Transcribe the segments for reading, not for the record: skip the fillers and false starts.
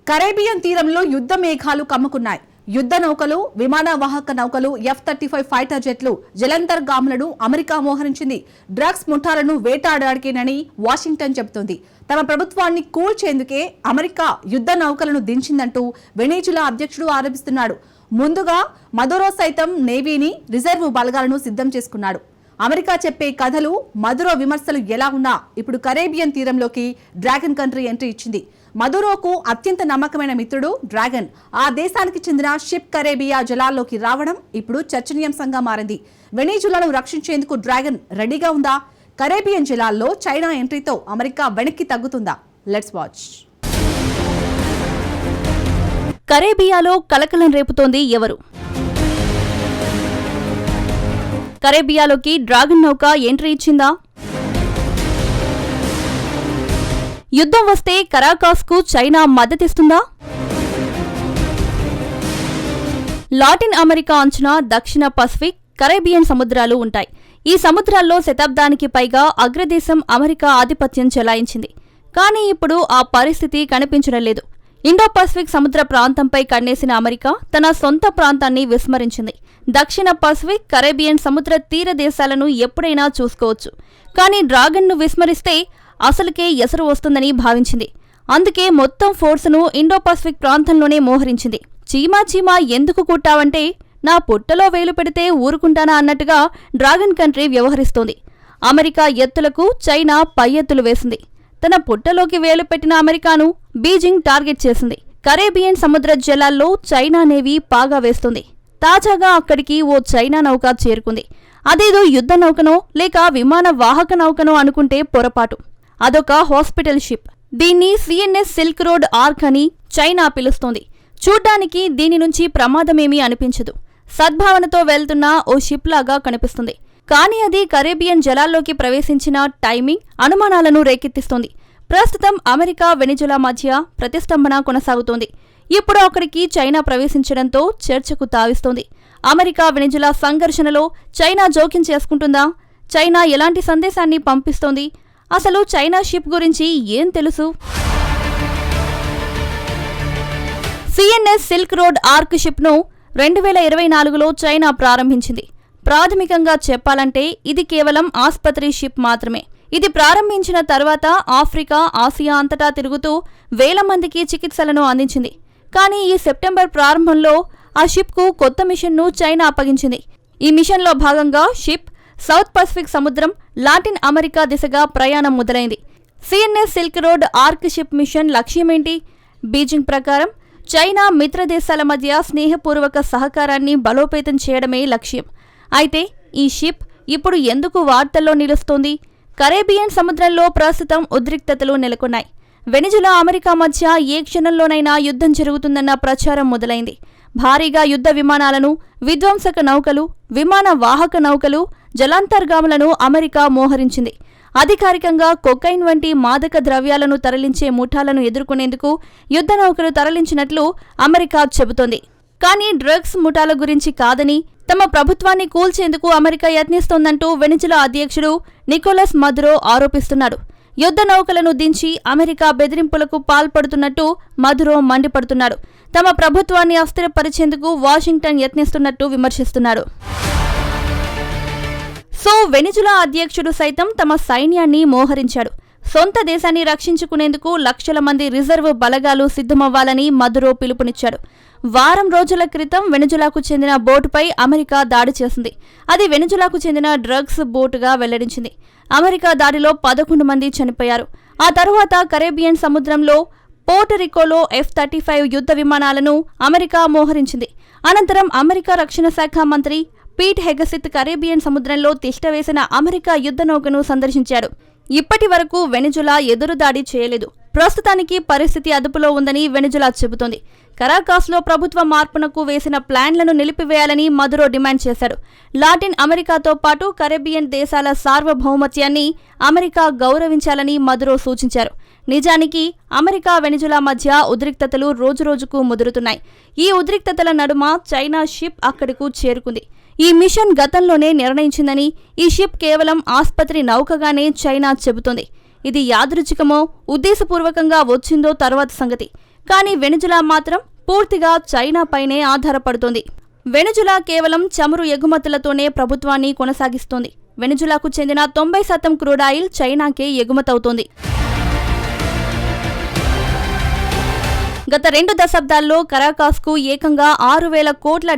Caribbean తీరంలో యుద్ధ మేఘాలు కమ్ముకున్నాయి. యుద్ధ నౌకలు, విమాన వాహక నౌకలు, F-35 ఫైటర్ జెట్లు, జలంతర్గాములను అమెరికా మోహరించింది. డ్రగ్స్ ముఠాలను వేటాడాడికేనని వాషింగ్టన్ చెబుతోంది. తమ ప్రభుత్వాన్ని కూల్చేందుకే అమెరికా యుద్ధ నౌకలను దించిందంటూ వెనిజులా అధ్యక్షుడు ఆరోపిస్తున్నాడు. ముందుగా మదురో సైతం నేవీని, రిజర్వ్ బలగాలను సిద్ధం చేసుకున్నాడు. అమెరికా చెప్పే కథలు, మదురో విమర్శలు ఎలా ఉన్నా ఇప్పుడు కరేబియన్ తీరంలోకి డ్రాగన్ కంట్రీ ఎంట్రీ ఇచ్చింది. మదురోకు అత్యంత నమ్మకమైన మిత్రుడు డ్రాగన్. ఆ దేశానికి చెందిన షిప్ కరేబియా జలాల్లోకి రావడం ఇప్పుడు చర్చనీయాంశంగా మారింది. వెనిజులాను రక్షించేందుకు డ్రాగన్ రెడీగా ఉందా? కరేబియన్ జలాల్లో చైనా ఎంట్రీతో అమెరికా వెనక్కి తగ్గుతుందా? Let's watch. కరేబియాలో కలకలం రేపుతోంది ఎవరు? కరేబియాలోకి డ్రాగన్ నౌక ఎంట్రీ ఇచ్చిందా? యుద్ధం వస్తే కరాకాస్కు చైనా మద్దతిస్తుందా? లాటిన్ అమెరికా అంచున దక్షిణ పసిఫిక్, కరేబియన్ సముద్రాలు ఉంటాయి. ఈ సముద్రాల్లో శతాబ్దానికి పైగా అగ్రదేశం అమెరికా ఆధిపత్యం చెలాయించింది. కానీ ఇప్పుడు ఆ పరిస్థితి కనిపించడం లేదు. ఇండో పసిఫిక్ సముద్ర ప్రాంతంపై కన్నేసిన అమెరికా తన సొంత ప్రాంతాన్ని విస్మరించింది. దక్షిణ పసిఫిక్, కరేబియన్ సముద్ర తీర దేశాలను ఎప్పుడైనా చూసుకోవచ్చు. కానీ డ్రాగన్ను విస్మరిస్తే అసలుకే ఎసరు వస్తుందని భావించింది. అందుకే మొత్తం ఫోర్సును ఇండో పసిఫిక్ ప్రాంతంలోనే మోహరించింది. చీమా ఎందుకు కుట్టావంటే నా పుట్టలో వేలు పెడితే ఊరుకుంటానా అన్నట్టుగా డ్రాగన్ కంట్రీ వ్యవహరిస్తోంది. అమెరికా ఎత్తులకు చైనా పై ఎత్తులు వేసింది. తన పుట్టలోకి వేలు పెట్టిన అమెరికాను బీజింగ్ టార్గెట్ చేసింది. కరేబియన్ సముద్ర జలాల్లో చైనా నేవీ పాగా వేస్తుంది. తాజాగా అక్కడికి ఓ చైనా నౌక చేరుకుంది. అదేదో యుద్ధ నౌకనో లేక విమాన వాహక నౌకనో అనుకుంటే పొరపాటు. అదొక హాస్పిటల్ షిప్. దీన్ని CNS సిల్క్ రోడ్ ఆర్క్ అని చైనా పిలుస్తోంది. చూడ్డానికి దీని నుంచి ప్రమాదమేమీ అనిపించదు. సద్భావనతో వెళ్తున్న ఓ షిప్ లాగా కనిపిస్తుంది. కానీ అది కరేబియన్ జలాల్లోకి ప్రవేశించిన టైమింగ్ అనుమానాలను రేకెత్తిస్తోంది. ప్రస్తుతం అమెరికా, వెనిజులా మధ్య ప్రతిష్టంభన కొనసాగుతోంది. ఇప్పుడు అక్కడికి చైనా ప్రవేశించడంతో చర్చకు తావిస్తోంది. అమెరికా, వెనిజులా సంఘర్షణలో చైనా జోక్యం చేసుకుంటుందా? చైనా ఎలాంటి సందేశాన్ని పంపిస్తోంది? అసలు చైనా షిప్ గురించి ఏం తెలుసు? CNS సిల్క్ రోడ్ ఆర్క్ షిప్ను 2024లో చైనా ప్రారంభించింది. ప్రాథమికంగా చెప్పాలంటే ఇది కేవలం ఆస్పత్రి షిప్ మాత్రమే. ఇది ప్రారంభించిన తర్వాత ఆఫ్రికా, ఆసియా అంతటా తిరుగుతూ వేల మందికి చికిత్సలను అందించింది. కానీ ఈ సెప్టెంబర్ ప్రారంభంలో ఆ షిప్కు కొత్త మిషన్ను చైనా అప్పగించింది. ఈ మిషన్లో భాగంగా షిప్ సౌత్ పసిఫిక్ సముద్రం, లాటిన్ అమెరికా దిశగా ప్రయాణం మొదలైంది. CNS Silk Road Ark ship mission లక్ష్యమేంటి? బీజింగ్ ప్రకారం చైనా మిత్ర దేశాల మధ్య స్నేహపూర్వక సహకారాన్ని బలోపేతం చేయడమే లక్ష్యం. అయితే ఈ షిప్ ఇప్పుడు ఎందుకు వార్తల్లో నిలుస్తోంది? కరేబియన్ సముద్రంలో ప్రస్తుతం ఉద్రిక్తతలు నెలకొన్నాయి. వెనిజులా, అమెరికా మధ్య ఏ క్షణంలోనైనా యుద్ధం జరుగుతుందన్న ప్రచారం మొదలైంది. భారీగా యుద్ధ విమానాలను, విధ్వంసక నౌకలు, విమాన వాహక నౌకలు, జలాంతర్గాములను అమెరికా మోహరించింది. అధికారికంగా కొకైన్ వంటి మాదక ద్రవ్యాలను తరలించే ముఠాలను ఎదుర్కొనేందుకు యుద్ధ నౌకలు తరలించినట్లు అమెరికా చెబుతోంది. కానీ డ్రగ్స్ ముఠాల గురించి కాదని, తమ ప్రభుత్వాన్ని కూల్చేందుకు అమెరికా యత్నిస్తోందంటూ వెనిజులా అధ్యక్షుడు నికోలస్ మదురో ఆరోపిస్తున్నాడు. యుద్ధ నౌకలను దించి అమెరికా బెదిరింపులకు పాల్పడుతున్నట్టు మదురో మండిపడుతున్నాడు. తమ ప్రభుత్వాన్ని అస్థిరపరిచేందుకు వాషింగ్టన్ యత్నిస్తున్నట్టు విమర్శిస్తున్నాడు. సో వెనిజులా అధ్యక్షుడు సైతం తమ సైన్యాన్ని మోహరించాడు. సొంత దేశాన్ని రక్షించుకునేందుకు లక్షల మంది రిజర్వ్ బలగాలు సిద్ధమవ్వాలని మదురో పిలుపునిచ్చాడు. వారం రోజుల క్రితం వెనిజులాకు చెందిన బోటుపై అమెరికా దాడి చేసింది. అది వెనిజులాకు చెందిన డ్రగ్స్ బోటుగా వెల్లడించింది. అమెరికా దాడిలో 11 మంది చనిపోయారు. ఆ తరువాత కరేబియన్ సముద్రంలో పోర్టరికోలో F-35 యుద్ధ విమానాలను అమెరికా మోహరించింది. అనంతరం అమెరికా రక్షణ శాఖ మంత్రి పీట్ హెగసిత్ కరేబియన్ సముద్రంలో తిష్టవేసిన అమెరికా యుద్ధ నౌకను సందర్శించాడు. ఇప్పటి వరకు వెనిజులా ఎదురుదాడి చేయలేదు. ప్రస్తుతానికి పరిస్థితి అదుపులో ఉందని వెనిజులా చెబుతోంది. కరాకాస్లో ప్రభుత్వ మార్పునకు వేసిన ప్లాన్లను నిలిపివేయాలని మదురో డిమాండ్ చేశాడు. లాటిన్ అమెరికాతో పాటు కరేబియన్ దేశాల సార్వభౌమత్యాన్ని అమెరికా గౌరవించాలని మదురో సూచించారు. నిజానికి అమెరికా, వెనిజులా మధ్య ఉద్రిక్తతలు రోజురోజుకు ముదురుతున్నాయి. ఈ ఉద్రిక్తతల నడుమ చైనా షిప్ అక్కడకు చేరుకుంది. ఈ మిషన్ గతంలోనే నిర్ణయించిందని, ఈ షిప్ కేవలం ఆస్పత్రి నౌకగానే చైనా చెబుతోంది. ఇది యాదృచ్ఛికమో ఉద్దేశపూర్వకంగా వచ్చిందో తర్వాత సంగతి. కానీ వెనిజులా మాత్రం పూర్తిగా చైనా పైనే ఆధారపడుతోంది. వెనిజులా కేవలం చమురు ఎగుమతులతోనే ప్రభుత్వాన్ని కొనసాగిస్తోంది. వెనిజులాకు చెందిన 90% క్రూడ్ ఆయిల్ చైనాకే ఎగుమతవుతోంది. గత 2 దశాబ్దాల్లో కరాకాస్కు ఏకంగా $6,000 కోట్ల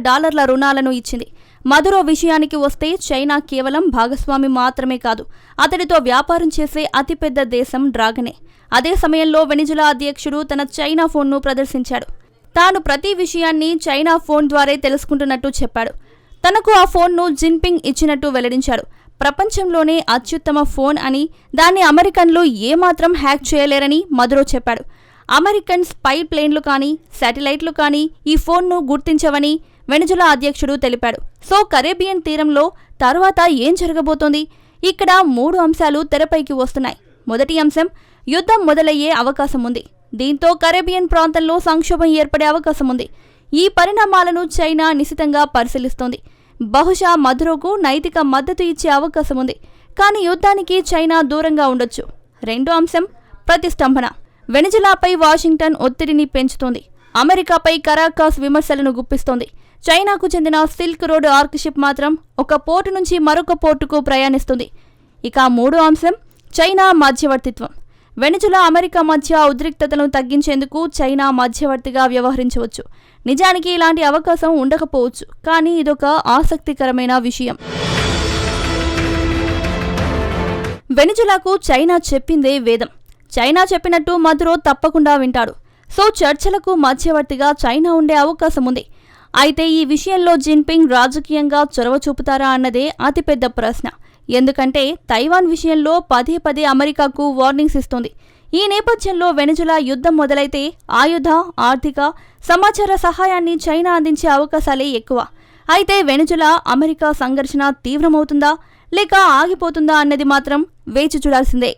రుణాలను ఇచ్చింది. మదురో విషయానికి వస్తే చైనా కేవలం భాగస్వామి మాత్రమే కాదు, అతడితో వ్యాపారం చేసే అతిపెద్ద దేశం డ్రాగనే. అదే సమయంలో వెనిజులా అధ్యక్షుడు తన చైనా ఫోన్ను ప్రదర్శించాడు. తాను ప్రతి విషయాన్ని చైనా ఫోన్ ద్వారే తెలుసుకుంటున్నట్టు చెప్పాడు. తనకు ఆ ఫోన్ను జిన్పింగ్ ఇచ్చినట్టు వెల్లడించాడు. ప్రపంచంలోనే అత్యుత్తమ ఫోన్ అని, దాన్ని అమెరికన్లు ఏమాత్రం హ్యాక్ చేయలేరని మదురో చెప్పాడు. అమెరికన్ స్పై ప్లేన్లు కానీ శాటిలైట్లు కానీ ఈ ఫోన్ను గుర్తించవని వెనిజులా అధ్యక్షుడు తెలిపాడు. సో కరేబియన్ తీరంలో తర్వాత ఏం జరగబోతోంది? ఇక్కడ 3 అంశాలు తెరపైకి వస్తున్నాయి. మొదటి అంశం, యుద్ధం మొదలయ్యే అవకాశం ఉంది. దీంతో కరేబియన్ ప్రాంతంలో సంక్షోభం ఏర్పడే అవకాశం ఉంది. ఈ పరిణామాలను చైనా నిశితంగా పరిశీలిస్తోంది. బహుశా మదురోకు నైతిక మద్దతు ఇచ్చే అవకాశం ఉంది. కానీ యుద్ధానికి చైనా దూరంగా ఉండొచ్చు. రెండో అంశం, ప్రతిష్టంభన. వెనిజులాపై వాషింగ్టన్ ఒత్తిడిని పెంచుతోంది. అమెరికాపై కరాకాస్ విమర్శలను గుప్పిస్తోంది. చైనాకు చెందిన సిల్క్ రోడ్ ఆర్క్ షిప్ మాత్రం ఒక పోర్టు నుంచి మరొక పోర్టుకు ప్రయాణిస్తుంది. ఇక మూడో అంశం, చైనా మధ్యవర్తిత్వం. వెనిజులా అమెరికా మధ్య ఉద్రిక్తతలను తగ్గించేందుకు చైనా మధ్యవర్తిగా వ్యవహరించవచ్చు. నిజానికి ఇలాంటి అవకాశం ఉండకపోవచ్చు, కానీ ఇదొక ఆసక్తికరమైన విషయం. వెనిజులాకు చైనా చెప్పిందే వేదం. చైనా చెప్పినట్టు మదురో తప్పకుండా వింటాడు. సో చర్చలకు మధ్యవర్తిగా చైనా ఉండే అవకాశం ఉంది. అయితే ఈ విషయంలో జిన్పింగ్ రాజకీయంగా చొరవ చూపుతారా అన్నదే అతిపెద్ద ప్రశ్న. ఎందుకంటే తైవాన్ విషయంలో పదే పదే అమెరికాకు వార్నింగ్స్ ఇస్తోంది. ఈ నేపథ్యంలో వెనిజులా యుద్ధం మొదలైతే ఆయుధ, ఆర్థిక, సమాచార సహాయాన్ని చైనా అందించే అవకాశాలే ఎక్కువ. అయితే వెనిజులా అమెరికా సంఘర్షణ తీవ్రమవుతుందా లేక ఆగిపోతుందా అన్నది మాత్రం వేచి చూడాల్సిందే.